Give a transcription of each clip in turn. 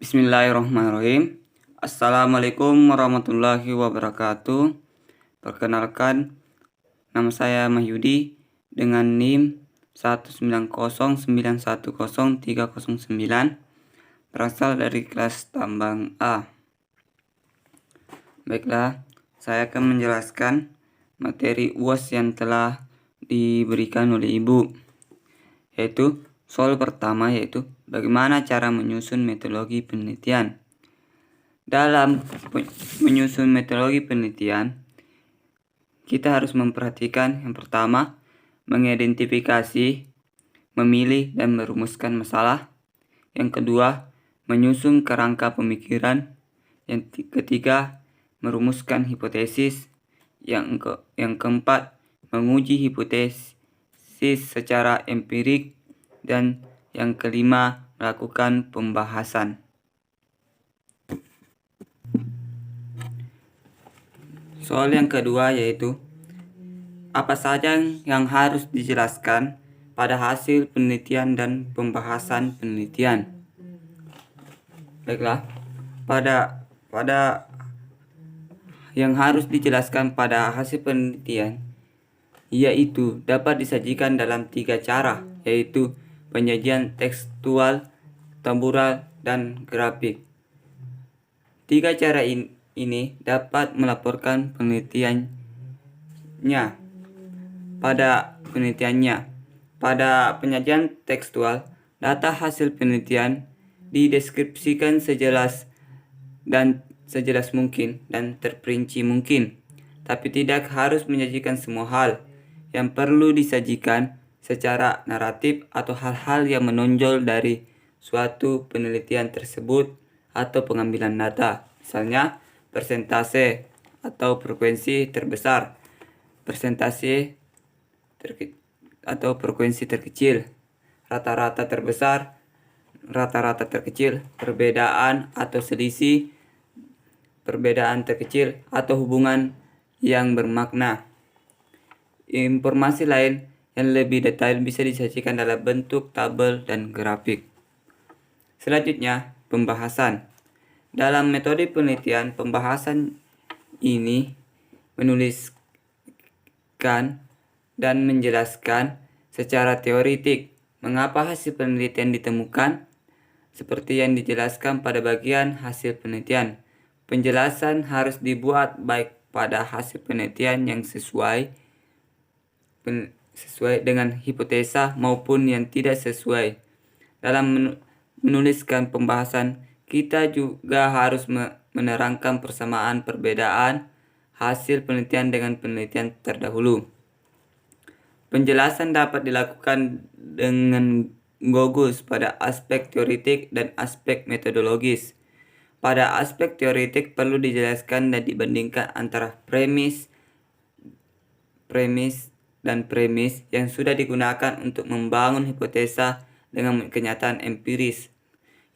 Bismillahirrahmanirrahim. Assalamualaikum warahmatullahi wabarakatuh. Perkenalkan, nama saya Mahyudi dengan NIM 190910309, berasal dari kelas tambang A. Baiklah, saya akan menjelaskan materi UAS yang telah diberikan oleh Ibu, yaitu soal pertama, yaitu bagaimana cara menyusun metodologi penelitian. Dalam menyusun metodologi penelitian, kita harus memperhatikan yang pertama, mengidentifikasi, memilih dan merumuskan masalah. Yang kedua, menyusun kerangka pemikiran. Yang ketiga, merumuskan hipotesis. Yang keempat, menguji hipotesis secara empirik. Dan yang kelima, melakukan pembahasan. Soal yang kedua yaitu, apa saja yang harus dijelaskan pada hasil penelitian dan pembahasan penelitian. Baiklah, pada yang harus dijelaskan pada hasil penelitian, yaitu dapat disajikan dalam 3 cara, yaitu penyajian tekstual, temporal, dan grafik. 3 cara ini dapat melaporkan penelitiannya. Pada penyajian tekstual, data hasil penelitian dideskripsikan sejelas mungkin dan terperinci mungkin, tapi tidak harus menyajikan semua hal. Yang perlu disajikan secara naratif atau hal-hal yang menonjol dari suatu penelitian tersebut atau pengambilan data. Misalnya, persentase atau frekuensi terbesar, persentase atau frekuensi terkecil, rata-rata terbesar, rata-rata terkecil, perbedaan atau selisih, perbedaan terkecil, atau hubungan yang bermakna. Informasi lain yang lebih detail bisa disajikan dalam bentuk tabel dan grafik. Selanjutnya, pembahasan. Dalam metode penelitian, pembahasan ini menuliskan dan menjelaskan secara teoritik mengapa hasil penelitian ditemukan, seperti yang dijelaskan pada bagian hasil penelitian. Penjelasan harus dibuat baik pada hasil penelitian yang sesuai dengan hipotesa maupun yang tidak sesuai. Dalam menuliskan pembahasan, kita juga harus menerangkan persamaan perbedaan hasil penelitian dengan penelitian terdahulu. Penjelasan dapat dilakukan dengan fokus pada aspek teoritik dan aspek metodologis. Pada aspek teoritik perlu dijelaskan dan dibandingkan antara premis yang sudah digunakan untuk membangun hipotesa dengan kenyataan empiris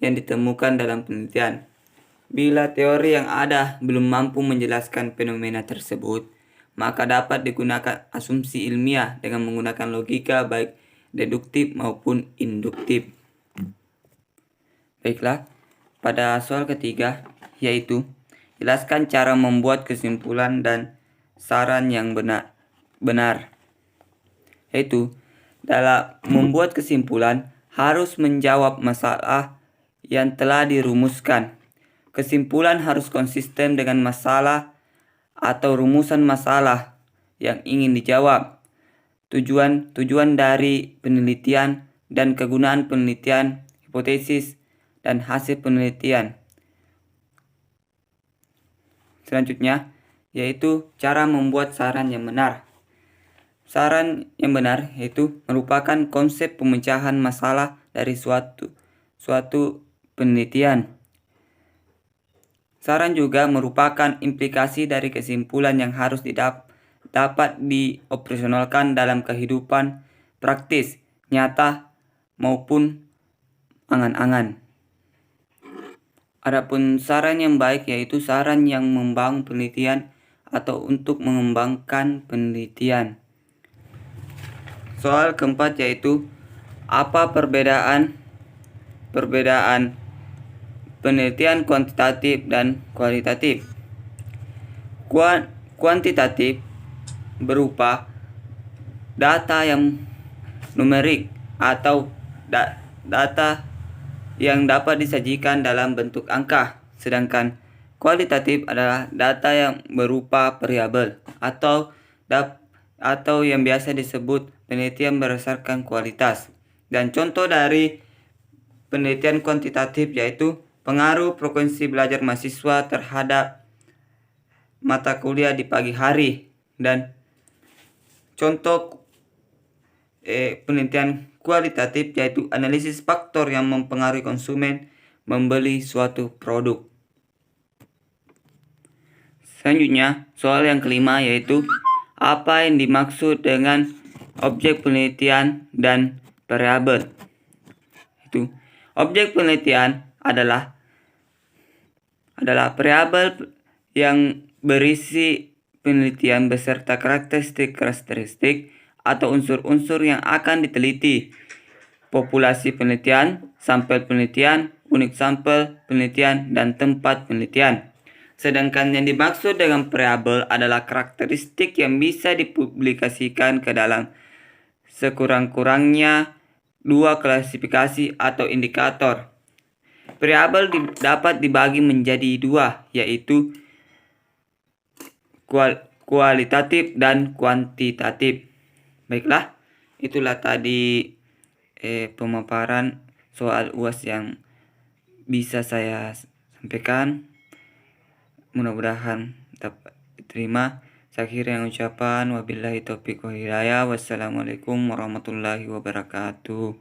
yang ditemukan dalam penelitian. Bila teori yang ada belum mampu menjelaskan fenomena tersebut, maka dapat digunakan asumsi ilmiah dengan menggunakan logika baik deduktif maupun induktif. Baiklah, pada soal ketiga, yaitu jelaskan cara membuat kesimpulan dan saran yang benar. Yaitu, dalam membuat kesimpulan harus menjawab masalah yang telah dirumuskan. Kesimpulan harus konsisten dengan masalah atau rumusan masalah yang ingin dijawab, tujuan dari penelitian dan kegunaan penelitian, hipotesis, dan hasil penelitian. Selanjutnya, yaitu cara membuat saran yang benar. Saran yang benar yaitu merupakan konsep pemecahan masalah dari suatu penelitian. Saran juga merupakan implikasi dari kesimpulan yang harus dapat dioperasionalkan dalam kehidupan praktis, nyata, maupun angan-angan. Adapun saran yang baik yaitu saran yang membangun penelitian atau untuk mengembangkan penelitian. Soal keempat yaitu, apa perbedaan penelitian kuantitatif dan kualitatif. Kuantitatif berupa data yang numerik atau data yang dapat disajikan dalam bentuk angka, sedangkan kualitatif adalah data yang berupa variabel atau yang biasa disebut penelitian berdasarkan kualitas. Dan contoh dari penelitian kuantitatif yaitu pengaruh frekuensi belajar mahasiswa terhadap mata kuliah di pagi hari, dan contoh penelitian kualitatif yaitu analisis faktor yang mempengaruhi konsumen membeli suatu produk. Selanjutnya, soal yang kelima yaitu apa yang dimaksud dengan objek penelitian dan variabel. Objek penelitian adalah variabel yang berisi penelitian beserta karakteristik atau unsur-unsur yang akan diteliti. Populasi penelitian, sampel penelitian, unit sampel penelitian, dan tempat penelitian. Sedangkan yang dimaksud dengan variabel adalah karakteristik yang bisa dipublikasikan ke dalam sekurang-kurangnya 2 klasifikasi atau indikator. Variabel dapat dibagi menjadi 2, yaitu kualitatif dan kuantitatif. Baiklah, itulah tadi pemaparan soal UAS yang bisa saya sampaikan. Mudah-mudahan dapat diterima. Saya akhiri dengan ucapan wabillahi taufiq wal hidayah. Wassalamualaikum warahmatullahi wabarakatuh.